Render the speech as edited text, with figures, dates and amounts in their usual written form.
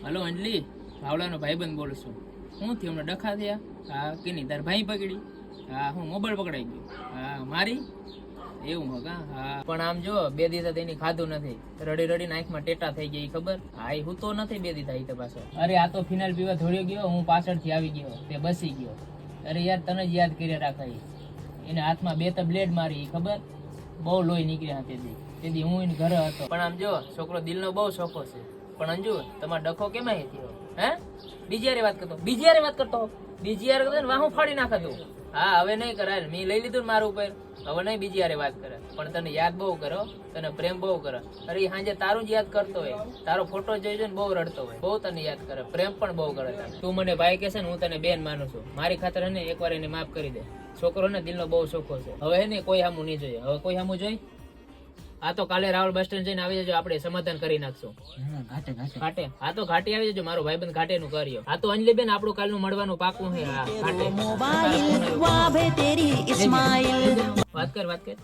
Hello અંજલી, ભાવડાનો ભાઈબંધ બોલું છું. હું થયું હમણાં ડખા થયા? હા કે નહીં, તાર ભાઈ પકડી? હા હું મોબાઈલ પકડાઈ ગયો. હા મારી એવું હકા? હા પણ આમ જો 2 દિવસ એની ખાધું નથી, રડી રડીને આંખમાં ટેટા થઈ ગઈ ખબર? હા એ હું તો નથી 2 દિવસ આવી તો પાછો. અરે આ તો ફિનાઇલ પીવા ધોડ્યો ગયો, હું પાછળથી આવી ગયો, તે બસી ગયો. અરે યાર તને જ યાદ કરી રાખાય. એને હાથમાં 2 તબ બ્લેડ મારી ખબર? બહુ લોહી નીકળ્યા તેથી હું એને ઘરે હતો. પણ આમ જો છોકરો દિલનો બહુ શોખો છે. પણ અંજુ તમારો ડખો કેમ આવી થયો? હે બીજી યારે વાત કરતો, બીજી યારે વાત કરતો, બીજી યારે કરતો ને વાહું ફાડી નાખે તું. હા હવે નહીં કરાય, મેં લઈ લીધું ને મારા ઉપર, હવે નહીં બીજી યારે વાત કરે. પણ તને યાદ બહુ કરો, તને પ્રેમ બહુ કરે. અરે સાંજે તારું જ યાદ કરતો હોય, તારો ફોટો જોઈ જોઈને બહુ રડતો હોય, બહુ તને યાદ કરે, પ્રેમ પણ બહુ કરે. તું મને ભાઈ કહેશે ને હું તને બેન માનું છું. મારી ખાતર હે ને એકવાર એને માફ કરી દે. છોકરો ને દિલનો બહુ શોખો છે. હવે હે ને કોઈ સામું નહીં જોઈએ, હવે કોઈ સામું જોઈ. આ તો કાલે રાવલ બસ સ્ટેન્ડ જઈને આવી જજો, આપણે સમાધાન કરી નાખશું. ઘાટે હા તો ઘાટે આવી જજો, મારો ભાઈબંધ ઘાટે નું કર્યો. આ તો અંજલી બેન આપણું કાલનું મળવાનું પાકું છે. હા ઘાટે વાત કર.